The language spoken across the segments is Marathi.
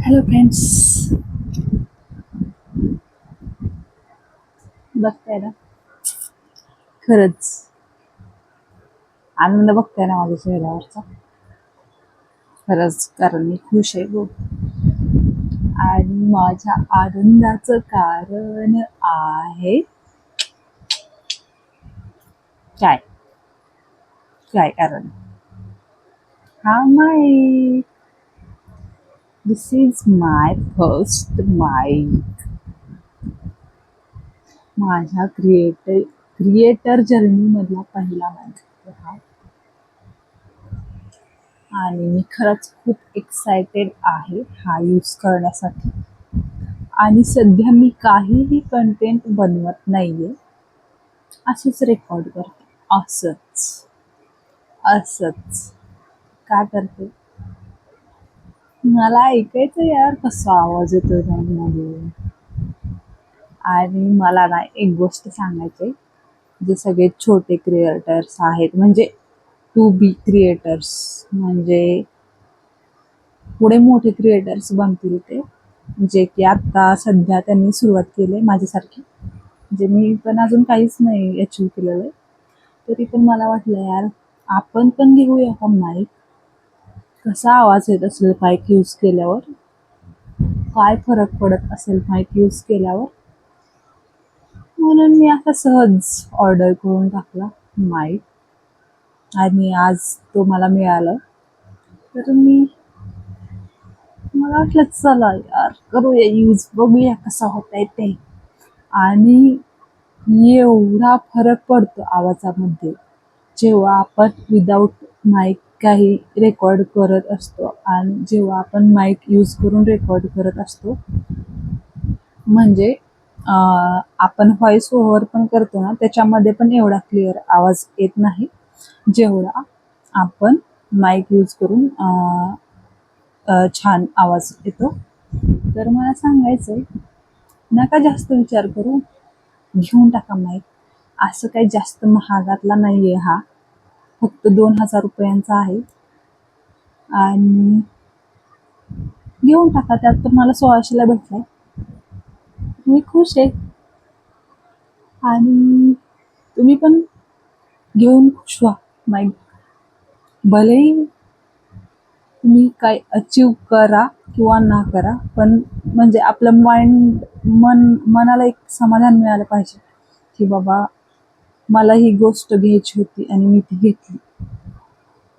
हॅलो फ्रेंड्स, बघताय ना? खरंच आनंद बघताय ना माझ्या चेहऱ्यावरचा? खरंच, कारण मी खुश आहे गो. आणि माझ्या आनंदाचं कारण आहे काय? काय कारण? हा mic. This is my first mic. माझ्या क्रिएटर जर्नी मधला पहिला माईक हा. आणि मी खरंच खूप एक्सायटेड आहे हा यूज करण्यासाठी. आणि सध्या मी काहीही कंटेंट बनवत नाहीये, असंच रेकॉर्ड करते. असंच असंच का करते? मला ऐकायचं यार कसा आवाज येतोय मध्ये. आणि मला ना एक गोष्ट सांगायची, जे सगळे छोटे क्रिएटर्स आहेत, म्हणजे टू बी क्रिएटर्स, म्हणजे पुढे मोठे क्रिएटर्स बनतील ते, जे की आता सध्या त्यांनी सुरुवात केली माझ्यासारखी. म्हणजे मी पण अजून काहीच नाही अचीव केलेलं आहे, तरी पण मला वाटलं यार आपण पण घेऊया का माईक. कसा आवाज येत असेल माईक यूज केल्यावर, काय फरक पडत असेल माईक यूज केल्यावर. म्हणून मी आता सहज ऑर्डर करून टाकला माईक, आणि आज तो मला मिळाला. तर मला वाटलं चला यार करूया यूज, बघूया कसा होता ते. आणि एवढा फरक पडतो आवाजामध्ये जेव्हा आपण विदाऊट माईक काही रेकॉर्ड करत असतो आणि जेव्हा आपण माईक यूज करून रेकॉर्ड करत असतो. म्हणजे आपण व्हॉइस ओव्हर पण करतो ना, त्याच्यामध्ये पण एवढा क्लिअर आवाज येत नाही जेवढा आपण माईक यूज करून छान आवाज येतो. तर मला सांगायचंय, नका जास्त विचार करू, घेऊन टाका माईक. असं काही जास्त महागातला नाहीये हा, फक्त 2,000 रुपयांचा आहे. आणि घेऊन टाका, त्यात तर मला 1600ला भेटलाय. मी खुश आहे. आणि तुम्ही पण घेऊन खुश व्हा माईक. भलेही तुम्ही काय अचीव करा किंवा ना करा, पण म्हणजे आपलं मनाला एक समाधान मिळालं पाहिजे की बाबा मला ही गोष्ट घ्यायची होती आणि मी ती घेतली.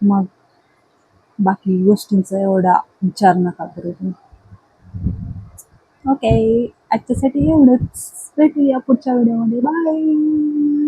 मग बाकी गोष्टींचा एवढा विचार नका करू तुम्ही. ओके, आजच्यासाठी एवढंच. भेटूया पुढच्या व्हिडिओमध्ये. बाय.